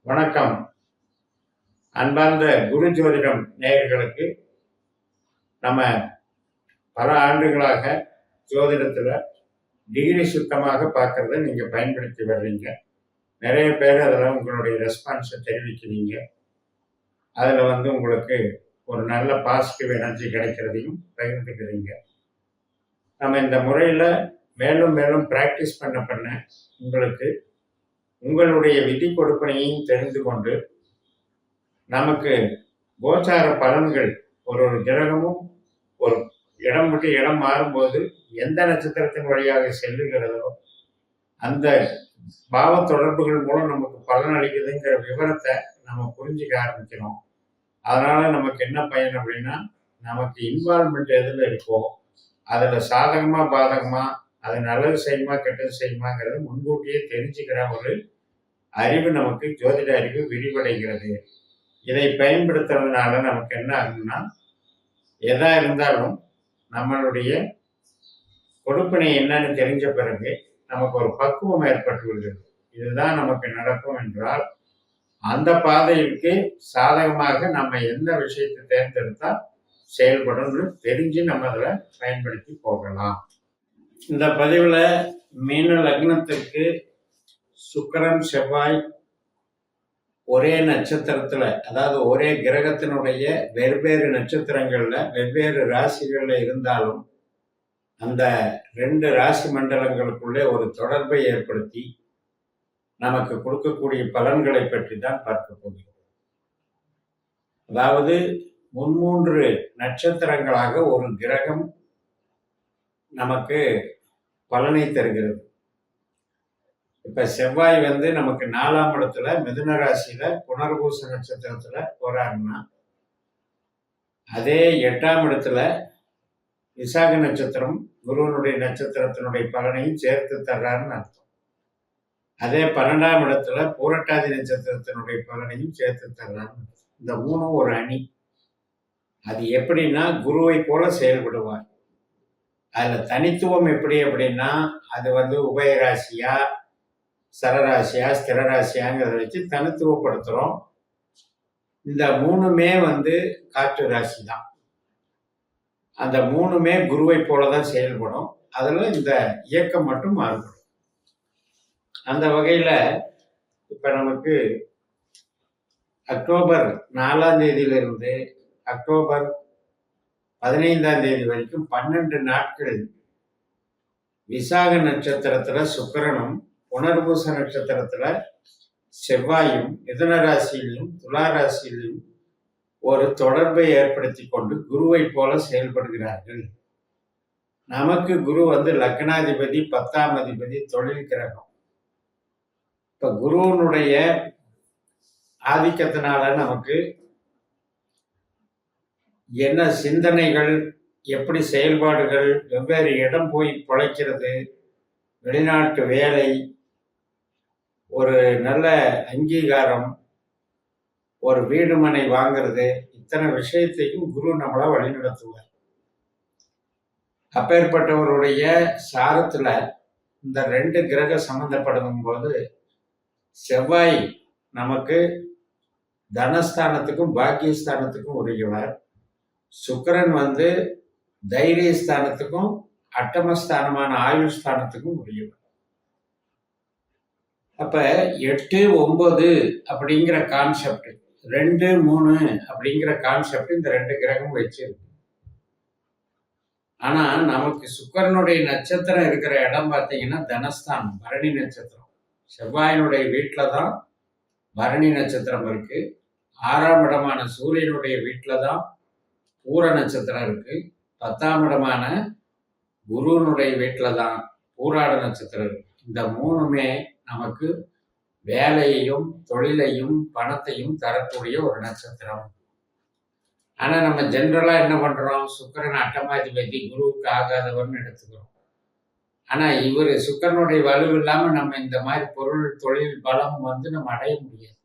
வணக்கம். அன்பார்ந்த குரு ஜோதிடம் நேயர்களுக்கு நம்ம பல ஆண்டுகளாக ஜோதிடத்தில் டிகிரி சுத்தமாக பார்க்கறத நீங்கள் பயன்படுத்தி வர்றீங்க. நிறைய பேர் அதில் உங்களுடைய ரெஸ்பான்ஸை தெரிவிக்கிறீங்க. அதில் உங்களுக்கு ஒரு நல்ல பாசிட்டிவ் எனர்ஜி கிடைக்கிறதையும் பகிர்ந்துக்கிறீங்க. நம்ம இந்த முறையில் மேலும் மேலும் ப்ராக்டிஸ் பண்ண உங்களுக்கு உங்களுடைய விதி கொடுப்பனையும் தெரிந்து கொண்டு நமக்கு கோச்சார பலன்கள் ஒரு கிரகமும் ஒரு இடம் விட்டு இடம் மாறும்போது எந்த நட்சத்திரத்தின் வழியாக செல்லுகிறதோ அந்த பாவ தொடர்புகள் மூலம் நமக்கு பலன் அளிக்குதுங்கிற விவரத்தை நம்ம புரிஞ்சுக்க ஆரம்பிக்கிறோம். அதனால நமக்கு என்ன பயன் அப்படின்னா, நமக்கு இன்வால்மெண்ட் எதில் இருக்கோ அதில் சாதகமா பாதகமா அது நல்லது செய்யுமா கெட்டது செய்யுமாங்கிறது முன்கூட்டியே தெரிஞ்சுக்கிற ஒரு அறிவு நமக்கு ஜோதிட அறிவு விரிவடைகிறது. இதை பயன்படுத்துறதுனால நமக்கு என்ன ஆகுதுன்னா, எதா இருந்தாலும் நம்மளுடைய கொடுப்பினை என்னன்னு தெரிஞ்ச பிறகு நமக்கு ஒரு பக்குவம் ஏற்பட்டு விடுகிறது. இதுதான் நமக்கு நடக்கும் என்றால் அந்த பாதைக்கு சாதகமாக நம்ம எந்த விஷயத்தை தேர்ந்தெடுத்தா செயல்படும் தெரிஞ்சு நம்ம அதில் பயன்படுத்தி போகலாம். இந்த பதிவில் மீன லக்னத்துக்கு சுக்கிரன் செவ்வாய் ஒரே நட்சத்திரத்துல, அதாவது ஒரே கிரகத்தினுடைய வெவ்வேறு நட்சத்திரங்கள்ல வெவ்வேறு ராசிகள்ல இருந்தாலும் அந்த ரெண்டு ராசி மண்டலங்களுக்குள்ளே ஒரு தொடர்பை ஏற்படுத்தி நமக்கு கொடுக்கக்கூடிய பலன்களை பற்றி தான் பார்க்க போகிறோம். அதாவது மும்மூன்று நட்சத்திரங்களாக ஒரு கிரகம் நமக்கு பலனை தருகிறது. இப்ப செவ்வாய் நமக்கு 4ஆம் இடத்துல மிதுன ராசியில புனர்பூச நட்சத்திரத்துல போறாருன்னா, அதே 8ஆம் இடத்துல விசாக நட்சத்திரம் குருவனுடைய நட்சத்திரத்தினுடைய பலனையும் சேர்த்து தர்றாருன்னு அர்த்தம். அதே 12ஆம் இடத்துல பூரட்டாதி நட்சத்திரத்தினுடைய பலனையும் சேர்த்து தர்றாருன்னு அர்த்தம். இந்த மூணும் ஒரு அணி. அது எப்படின்னா, குருவை போல செயல்படுவார். அதுல தனித்துவம் எப்படி அப்படின்னா, அது உபயராசியா சரராசியா ஸ்திரராசியாங்கிறத வச்சு தனித்துவப்படுத்துறோம். இந்த மூணுமே காற்று ராசி தான். அந்த மூணுமே குருவை போலதான் செயல்படும். அதுல இந்த இயக்கம் மட்டும் மாறுபடும். அந்த வகையில இப்ப நமக்கு அக்டோபர் 4ஆம் தேதியிலிருந்து அக்டோபர் 15ஆம் தேதி வரைக்கும் 12 நாட்கள் விசாக நட்சத்திரத்துல சுக்கிரனும் புனர்பூச நட்சத்திரத்துல செவ்வாயும் மிதுன ராசியிலும் துலா ராசியிலும் ஒரு தொடர்பை ஏற்படுத்தி கொண்டு குருவை போல செயல்படுகிறார்கள். நமக்கு குரு லக்னாதிபதி 10ஆம் அதிபதி தொழில் கிரகம். இப்ப குருவனுடைய ஆதிக்கத்தினால நமக்கு என்ன சிந்தனைகள், எப்படி செயல்பாடுகள், வெவ்வேறு இடம் போய் பிழைக்கிறது, வெளிநாட்டு வேலை, ஒரு நல்ல அங்கீகாரம், ஒரு வீடு மனை வாங்கிறது, இத்தனை விஷயத்தையும் குரு நம்மளை வழிநடத்துவார். அப்பேற்பட்டவருடைய சாரத்துல இந்த 2 கிரக சம்பந்தப்படும் போது செவ்வாய் நமக்கு தனஸ்தானத்துக்கும் பாக்கியஸ்தானத்துக்கும் உரியவர். சுக்கிரன் தைரியஸ்தானத்துக்கும் அட்டமஸ்தானமான ஆயுள் ஸ்தானத்துக்கும் உரியவர். அப்ப 8, 9 அப்படிங்கிற கான்செப்ட், 2, 3 அப்படிங்கிற கான்செப்ட் இந்த 2 கிரகம் வச்சிருக்கு. ஆனா நமக்கு சுக்கிரனுடைய நட்சத்திரம் இருக்கிற இடம் பார்த்தீங்கன்னா தனஸ்தானம், பரணி நட்சத்திரம். செவ்வாயினுடைய வீட்டுல தான் பரணி நட்சத்திரம் இருக்கு. 6ஆம் இடமான சூரியனுடைய வீட்டுல தான் பூர நட்சத்திரம் இருக்கு. 10ஆம் இடமான குருவனுடைய வீட்டுல தான் பூராட நட்சத்திரம் இருக்கு. இந்த மூணுமே நமக்கு வேலையையும் தொழிலையும் பணத்தையும் தரக்கூடிய ஒரு நட்சத்திரம். ஆனா நம்ம ஜென்ரலா என்ன பண்றோம், சுக்கிரன் அட்டமாதிபதி குருவுக்கு ஆகாதவர்னு எடுத்துக்கிறோம். ஆனா இவர் சுக்கிரனுடைய வலு இல்லாம நம்ம இந்த மாதிரி பொருள் தொழில் பலம் நம்ம அடைய முடியாது.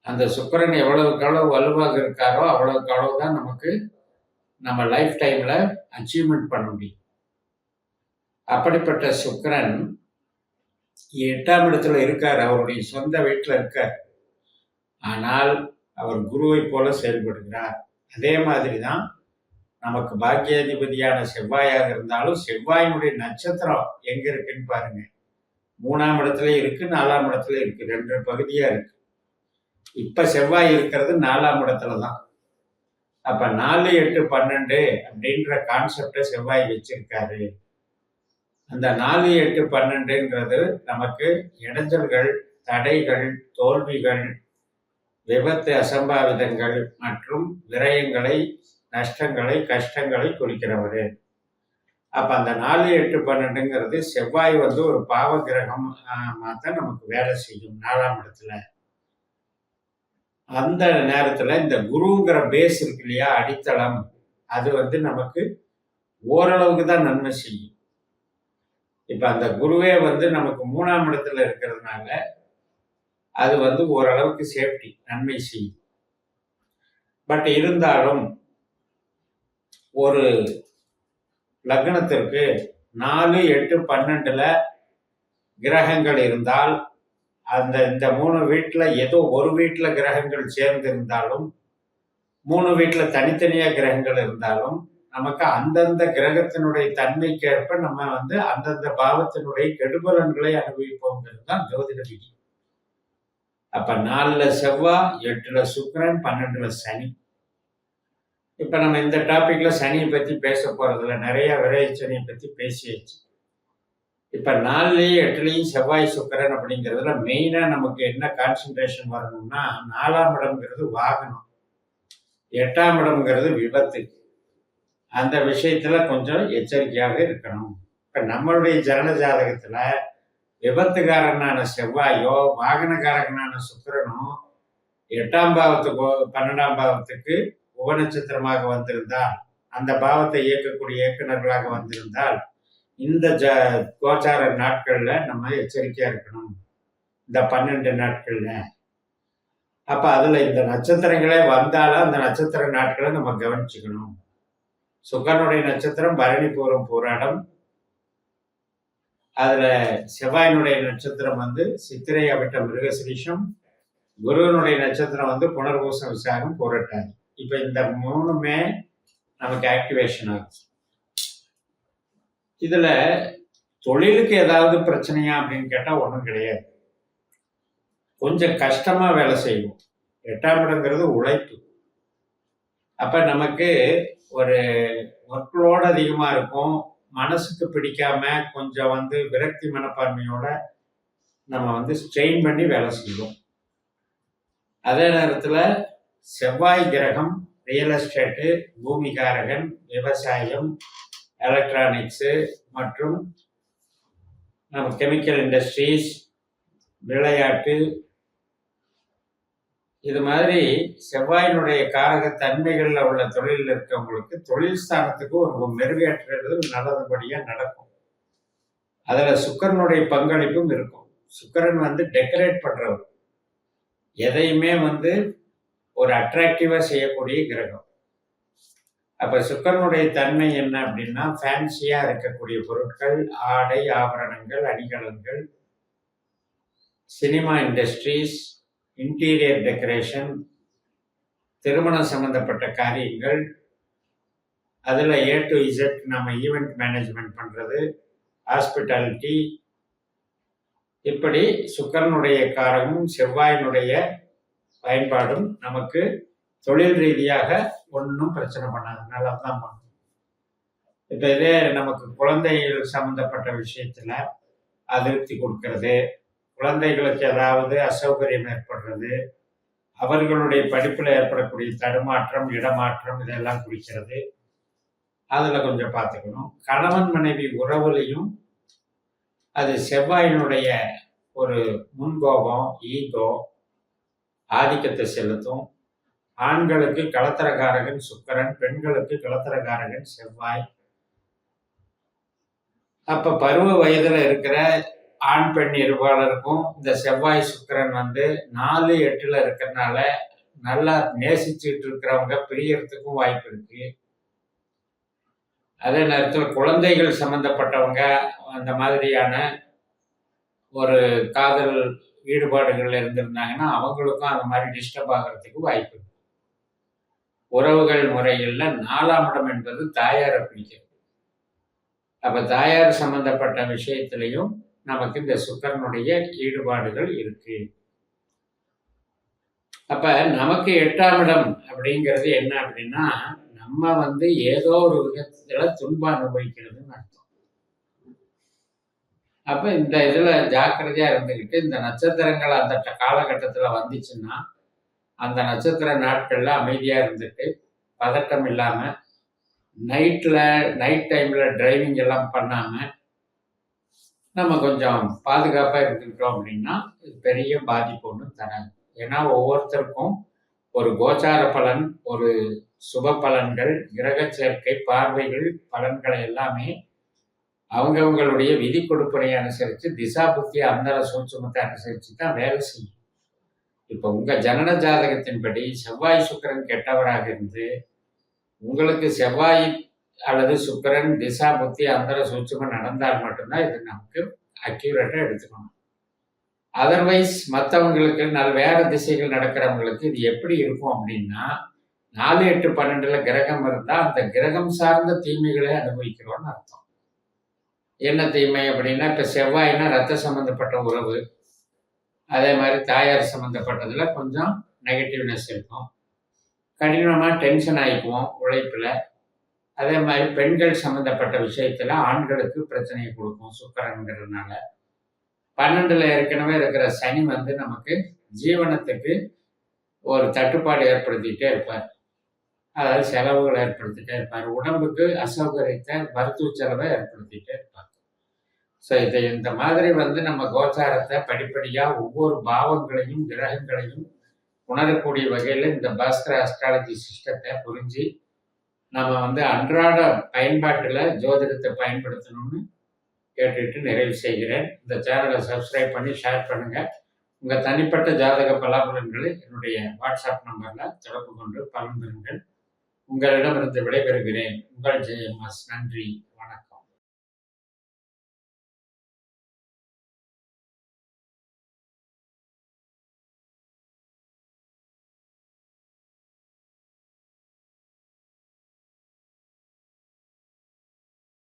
அந்த சுக்கிரன் எவ்வளவுக்கு எவ்வளவு வலுவாக இருக்காரோ அவ்வளவுக்கு அவ்வளவுதான் நமக்கு நம்ம லைஃப் டைம்ல அச்சீவ்மெண்ட் பண்ண முடியும். அப்படிப்பட்ட சுக்கிரன் 8ஆம் இடத்துல இருக்கார், அவருடைய சொந்த வீட்டில் இருக்கார். ஆனால் அவர் குருவை போல செயல்படுகிறார். அதே மாதிரி தான் நமக்கு பாக்கியாதிபதியான செவ்வாயாக இருந்தாலும் செவ்வாயினுடைய நட்சத்திரம் எங்க இருக்குன்னு பாருங்க. 3ஆம் இடத்துல இருக்கு, 4ஆம் இடத்துல இருக்கு, 2 பகுதியா இருக்கு. இப்ப செவ்வாய் இருக்கிறது 4ஆம் இடத்துல தான். அப்ப 4, 8, 12 அப்படின்ற கான்செப்டை செவ்வாய் வச்சிருக்காரு. அந்த 4, 8, 12ன்றது நமக்கு இடைஞ்சல்கள், தடைகள், தோல்விகள், விபத்து, அசம்பாவிதங்கள் மற்றும் விரயங்களை, நஷ்டங்களை, கஷ்டங்களை குறிக்கிறவரு. அப்ப அந்த 4, 8, 12ங்கிறது செவ்வாய் ஒரு பாவ கிரகம் தான் நமக்கு வேலை செய்யும் 4ஆம் இடத்துல. அந்த நேரத்துல இந்த குருங்கிற பேஸ் இருக்கு இல்லையா, அடித்தளம், அது நமக்கு ஓரளவுக்கு தான் நன்மை செய்யும். இப்ப அந்த குருவே நமக்கு 3ஆம் இடத்துல இருக்கிறதுனால அது ஓரளவுக்கு சேஃப்டி, நன்மை செய்யும். பட் இருந்தாலும் ஒரு லக்னத்திற்கு 4, 8, 12ல கிரகங்கள் இருந்தால் இந்த 3 வீட்டுல ஏதோ ஒரு வீட்டுல கிரகங்கள் சேர்ந்து இருந்தாலும், 3 வீட்டுல தனித்தனியா கிரகங்கள் இருந்தாலும், நமக்கு அந்தந்த கிரகத்தினுடைய தன்மைக்கேற்ப நம்ம அந்தந்த பாவத்தினுடைய கெடுபலன்களை அனுபவிப்போங்கிறது தான் ஜோதிட விதி. அப்ப 4ல செவ்வாய், 8ல சுக்கிரன், 12ல சனி. இப்ப நம்ம இந்த டாபிக்ல சனியை பத்தி பேச போறதுல நிறைய விரைய சனியை பத்தி பேசியாச்சு. இப்ப 4லயும் 8லயும் செவ்வாய் சுக்கிரன் அப்படிங்கிறதுல மெயினா நமக்கு என்ன கான்சென்ட்ரேஷன் வரணும்னா, 4ஆம் இடம்ங்கிறது வாகனம், 8ஆம் இடம்ங்கிறது விபத்து. அந்த விஷயத்துல கொஞ்சம் எச்சரிக்கையாக இருக்கணும். இப்ப நம்மளுடைய ஜனன ஜாதகத்துல விபத்துக்காரனான செவ்வாயோ, வாகனக்காரனான சுக்கிரனோ 8ஆம் பாவத்துக்கோ 12ஆம் பாவத்துக்கு உபநட்சத்திரமாக வந்திருந்தால், அந்த பாவத்தை இயக்கக்கூடிய இயக்குநர்களாக வந்திருந்தால், இந்த கோச்சார நாட்கள்ல நம்ம எச்சரிக்கையா இருக்கணும். இந்த 12 நாட்கள்ல. அப்ப அதுல இந்த நட்சத்திரங்களே வந்தாலும் அந்த நட்சத்திர நாட்களை நம்ம கவனிச்சுக்கணும். சுக்கரனுடைய நட்சத்திரம் பரணி, பூரம், பூராடம். அதுல செவ்வாயினுடைய நட்சத்திரம் சித்திரை, அவிட்டம், மிருகசிரீஷம். குருவனுடைய நட்சத்திரம் புனர்பூசம், விசாகம், பூரட்டாதி. இப்ப இந்த 3மே நமக்கு ஆக்டிவேஷன் ஆகும். இதுல தொழிலுக்கு ஏதாவது பிரச்சனையா அப்படின்னு கேட்டா ஒன்றும் கிடையாது. கொஞ்சம் கஷ்டமா வேலை செய்வோம். 8ஆம் இடங்கிறது உழைப்பு. அப்ப நமக்கு ஒரு ஒர்க்லோடு அதிகமா இருக்கும். மனசுக்கு பிடிக்காம கொஞ்சம் விரக்தி மனப்பான்மையோட நம்ம ஸ்ட்ரெயின் பண்ணி வேலை செய்வோம். அதே நேரத்துல செவ்வாய் கிரகம் ரியல் எஸ்டேட்டு, பூமிகாரகன், விவசாயம், எலக்ட்ரானிக்ஸு மற்றும் நம்ம கெமிக்கல் இண்டஸ்ட்ரீஸ், விளையாட்டு, இது மாதிரி செவ்வாயினுடைய காரக தன்மைகள்ல உள்ள தொழிலில் இருக்கவங்களுக்கு தொழில் ஸ்தானத்துக்கு ஒரு மெருகேற்றது நல்லதுபடியா நடக்கும். அதுல சுக்கிரனுடைய பங்களிப்பும் இருக்கும். சுக்கிரன் டெக்கரேட் பண்றவர், எதையுமே ஒரு அட்ராக்டிவா செய்யக்கூடிய கிரகம். அப்ப சுக்கிரனுடைய தன்மை என்ன அப்படின்னா, ஃபேன்சியா இருக்கக்கூடிய பொருட்கள், ஆடை, ஆபரணங்கள், அணிகலன்கள், சினிமா இண்டஸ்ட்ரீஸ், இன்டீரியர் டெக்கரேஷன், திருமணம் சம்பந்தப்பட்ட காரியங்கள், அதுல A to Z நம்ம ஈவெண்ட் மேனேஜ்மெண்ட் பண்றது, ஹாஸ்பிட்டாலிட்டி, இப்படி சுக்கிரனுடைய காரகமும் செவ்வாயினுடைய பயன்பாடும் நமக்கு தொழில் ரீதியாக ஒன்றும் பிரச்சனை பண்ணாது, நல்லா தான் பண்ணும். இப்ப இதே நமக்கு குழந்தைகள் சம்பந்தப்பட்ட விஷயத்துல அதிருப்தி கொடுக்கறது, குழந்தைகளுக்கு ஏதாவது அசௌகரியம் ஏற்படுறது, அவர்களுடைய படிப்புல ஏற்படக்கூடிய தடுமாற்றம், இடமாற்றம், இதெல்லாம் குறிக்கிறது. அதுல கொஞ்சம் பார்த்துக்கணும். கணவன் மனைவி உறவுலையும் அது செவ்வாயினுடைய ஒரு முன்கோபம், ஈகோ ஆதிக்கத்தை செலுத்தும். ஆண்களுக்கு களத்திரகாரகன் சுக்கிரன், பெண்களுக்கு களத்திரகாரகன் செவ்வாய். அப்ப பருவ வயதுல இருக்கிற ஆண் பெண் இருபாலருக்கும் இந்த செவ்வாய் சுக்கிரன் 4, 8ல இருக்கிறதுனால நல்லா நேசிச்சுட்டு இருக்கிறவங்க பிரியறதுக்கும் வாய்ப்பு இருக்கு. அதே நேரத்தில் குழந்தைகள் சம்பந்தப்பட்டவங்க அந்த மாதிரியான ஒரு காதல் ஈடுபாடுகள்ல இருந்திருந்தாங்கன்னா, அவங்களுக்கும் அந்த மாரி டிஸ்டர்ப் ஆகுறதுக்கு வாய்ப்பு இருக்கு. உறவுகள் முறைகள்ல 4ஆம் இடம் என்பது தாயார குறிக்கிறது. அப்ப தாயார் சம்பந்தப்பட்ட விஷயத்திலயும் நமக்கு இந்த சுக்கிரனுடைய ஈடுபாடுகள் இருக்கு. அப்ப நமக்கு 8ஆம் இடம் அப்படிங்கிறது என்ன அப்படின்னா, நம்ம வந்து ஏதோ ஒரு விதத்துல துன்பம் அனுபவிக்கிறதுன்னு அர்த்தம். அப்ப இந்த இதுல ஜாக்கிரதையா இருந்துகிட்டு, இந்த நட்சத்திரங்கள் அந்த காலகட்டத்துல வந்துச்சுன்னா, அந்த நட்சத்திர நாட்கள்ல அமைதியா இருந்துட்டு, பதட்டம் இல்லாம, நைட் டைம்ல டிரைவிங் எல்லாம் பண்ணாம, நம்ம கொஞ்சம் பாதுகாப்பா இருந்துக்கிட்டோம் அப்படின்னா, இது பெரிய பாதிப்பு ஒண்ணும் தராது. ஏன்னா ஒவ்வொருத்தருக்கும் ஒரு கோச்சார பலன், ஒரு சுப பலன்கள், கிரக சேர்க்கை, பார்வைகள், பலன்களை எல்லாமே அவங்கவங்களுடைய விதி கொடுப்பனை அனுசரிச்சு, திசா புத்தி அந்தர சூட்சுமத்தை அனுசரிச்சு தான் வேலை செய்யும். இப்ப உங்க ஜனன ஜாதகத்தின்படி செவ்வாய் சுக்கிரன் கெட்டவராக இருந்து, உங்களுக்கு செவ்வாய் அல்லது சுக்கிரன் திசா புத்தி அந்தர சூட்சுமம் நடந்தால் மட்டும்தான் இது நமக்கு அக்யூரேட்டா எடுத்துக்கணும். அதர்வைஸ் மற்றவங்களுக்கு வேற திசைகள் நடக்கிறவங்களுக்கு இது எப்படி இருக்கும் அப்படின்னா, 4, 8, 12ல கிரகம் இருந்தா அந்த கிரகம் சார்ந்த தீமைகளை அனுபவிக்கிறோம்னு அர்த்தம். என்ன தீமை அப்படின்னா, இப்ப செவ்வாய்னா ரத்த சம்பந்தப்பட்ட உறவு, அதே மாதிரி தாயார் சம்பந்தப்பட்டதுல கொஞ்சம் நெகட்டிவ்னஸ் இருக்கும். கடினமா டென்ஷன் ஆயிக்குவோம் உழைப்புல. அதே மாதிரி பெண்கள் சம்பந்தப்பட்ட விஷயத்துல ஆண்களுக்கு பிரச்சனையை கொடுக்கும் சுக்கிரன்கிறதுனால. 12ல ஏற்கனவே இருக்கிற சனி வந்து நமக்கு ஜீவனத்துக்கு ஒரு தட்டுப்பாடு ஏற்படுத்திக்கிட்டே இருப்பார். அதாவது செலவுகளை ஏற்படுத்திட்டே இருப்பார். உடம்புக்கு அசௌகரியத்தை, மருத்துவ செலவை ஏற்படுத்திட்டே இருப்பார். ஸோ இந்த மாதிரி வந்து நம்ம கோச்சாரத்தை படிப்படியா ஒவ்வொரு பாவங்களையும், கிரகங்களையும் உணரக்கூடிய வகையில இந்த பாஸ்கர அஸ்ட்ராலஜி சிஸ்டத்தை புரிஞ்சு, நம்ம வந்து அன்றாட பயன்பாட்டுல ஜோதிடத்தை பயன்படுத்தணும்னு கேட்டுட்டு நிறைவு செய்கிறேன். இந்த சேனலை சப்ஸ்கிரைப் பண்ணி ஷேர் பண்ணுங்க. உங்க தனிப்பட்ட ஜாதக பலாபலன்களை என்னுடைய வாட்ஸ்அப் நம்பர்ல தொடர்பு கொண்டு பலன் பெறுங்கள். உங்களிடமிருந்து விடைபெறுகிறேன். உங்கள் ஜெயமாஸ். நன்றி, வணக்கம்.